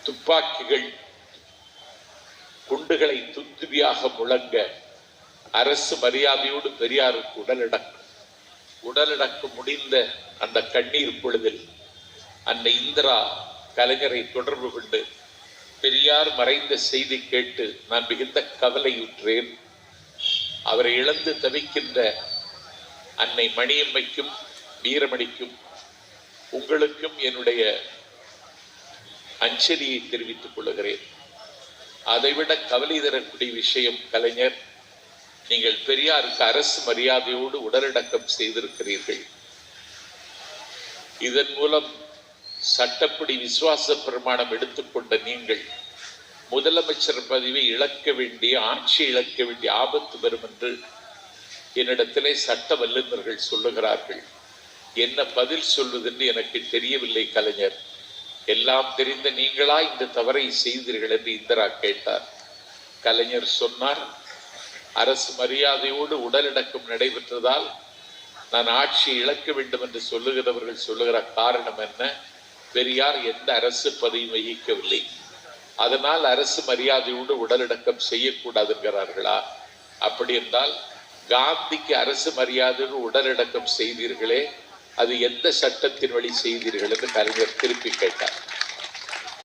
துப்பாக்கிகள் குண்டுகளை துந்துவியாக முழங்க அரசு மரியாதையோடு பெரியாருக்கு உடலடக்கம் முடிந்த அந்த கண்ணீர் பொழுதில் அன்னை இந்திரா கலைஞரை தொடர்பு கொண்டு பெரியார் மறைந்த செய்தி கேட்டு நான் மிகுந்த கவலையுற்றேன். அவரை இழந்து தவிக்கின்ற அன்னை மணியம்மைக்கும் வீரமணிக்கும் உங்களுக்கும் என்னுடைய அஞ்சலியை தெரிவித்துக் கொள்கிறேன். அதைவிட கவலை தரக்கூடிய விஷயம் கலைஞர், நீங்கள் பெரியாருக்கு அரசு மரியாதையோடு உடலடக்கம் செய்திருக்கிறீர்கள். இதன் மூலம் சட்டப்படி விசுவாச பிரமாணம் எடுத்துக்கொண்ட நீங்கள் முதலமைச்சர் பதவியை இழக்க வேண்டிய, ஆட்சி இழக்க வேண்டிய ஆபத்து வரும் என்று என்னிடத்திலே சட்ட வல்லுநர்கள் சொல்லுகிறார்கள். என்ன பதில் சொல்வதென்று எனக்கு தெரியவில்லை கலைஞர். எல்லாம் தெரிந்த நீங்களா இந்த தவறை செய்தீர்கள் என்று இந்திரா கேட்டார். கலைஞர் சொன்னார், அரசு மரியாதையோடு உடலடக்கம் நடைபெற்றதால் நான் ஆட்சி இழக்க வேண்டும் என்று சொல்லுகிறவர்கள் சொல்லுகிற காரணம் என்ன? பெரியார் எந்த அரசு பதவியும் வகிக்கவில்லை, அதனால் அரசு மரியாதையோடு உடலடக்கம் செய்யக்கூடாது என்கிறார்களா? அப்படி என்றால் காந்திக்கு அரசு மரியாதையோடு உடலடக்கம் செய்தீர்களே, அது எந்த சட்டத்தின் வழி செய்தீர்கள் என்று கலைஞர் திருப்பி கேட்டார்.